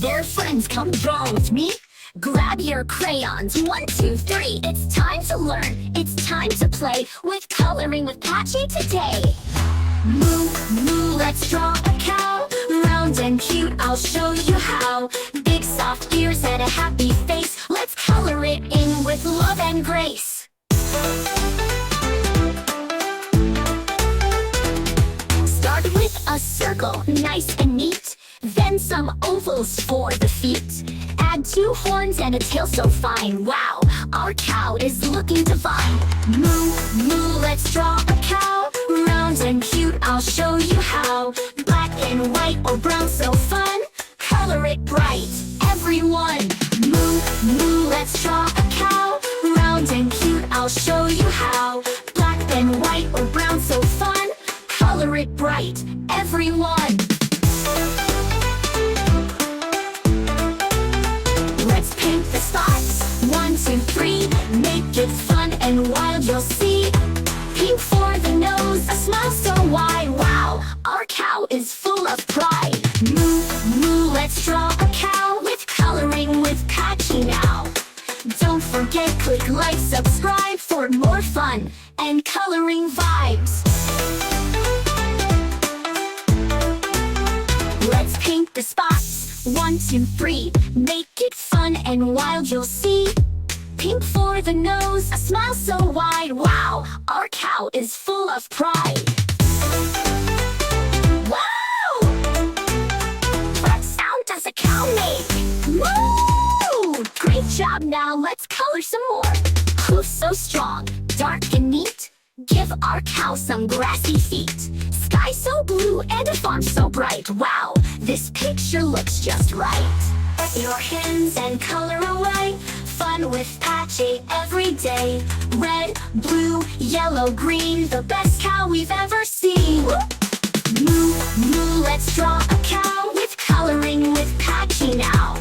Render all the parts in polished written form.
there, friends, come draw with me. Grab your crayons, 1, 2, 3. It's time to learn, it's time to play with Coloring with Paachyy today. Moo, moo, let's draw a cow. Round and cute, I'll show you how. Big soft ears and a happy face. Let's color it in with love and grace. Start with a circle, nice and neat. Then some ovals for the feet. Add 2 horns and a tail so fine. Wow, our cow is looking divine. Moo, moo, let's draw a cow. Round and cute, I'll show you how. Black and white or brown, so fun. Color it bright, everyone. Moo, moo, let's draw a cow. Round and cute, I'll show you how. Black and white or brown, so fun. Color it bright, everyone. Let's paint the spots, 1, 2, 3. Make it fun and wild, you'll see. Pink for the nose, a smile so wide. Wow, our cow is full of pride. Moo, moo, let's draw a cow with Coloring with Paachyy now. Don't forget, click like, subscribe for more fun and coloring vibes. Let's paint the spots, 1, 2, 3. Make it fun and wild, you'll see. Pink for the nose, a smile so wide. Wow, our cow is full of pride. Wow! What sound does a cow make? Moo! Great job, now let's color some more. Hooves so strong, dark and neat. Give our cow some grassy feet. Sky so blue and a farm so bright. Wow, this picture looks just right. Your hands and color away. Fun with Paachyy every day. Red, blue, yellow, green, the best cow we've ever seen. Moo, moo, let's draw a cow with Coloring with Paachyy now.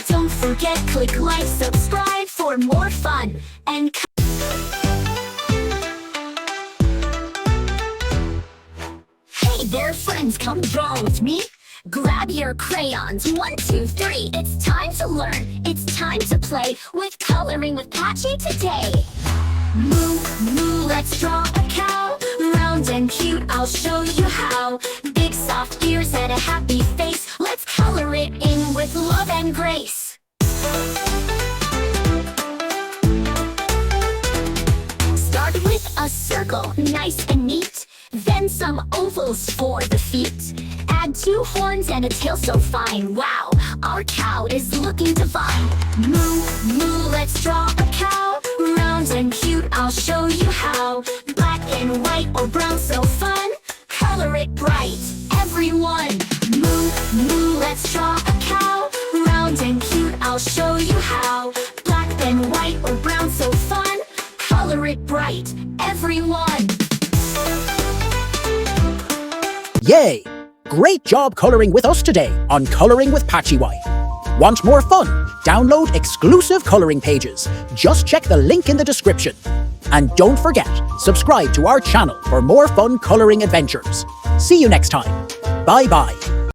Don't forget, click like, subscribe for more fun and Hey there, friends, come draw with me. Grab your crayons, 1, 2, 3. It's time to learn, it's time to play with Coloring with Paachyy today. Moo, moo, let's draw a cow. Round and cute, I'll show you how. Big soft ears and a happy face. Let's color it in with love and grace. Start with a circle, nice and neat. Then some ovals for the feet. Add 2 horns and a tail so fine. Wow, our cow is looking divine. Moo, moo, let's draw a cow. Round and cute, I'll show you how. Black and white or brown, so fun. Color it bright, everyone. Moo, moo, let's draw a cow. Round and cute, I'll show you how. Black and white or brown, so fun. Color it bright, everyone. Yay! Great job coloring with us today on Coloring with Paachyy. Want more fun? Download exclusive coloring pages. Just check the link in the description. And don't forget, subscribe to our channel for more fun coloring adventures. See you next time. Bye-bye.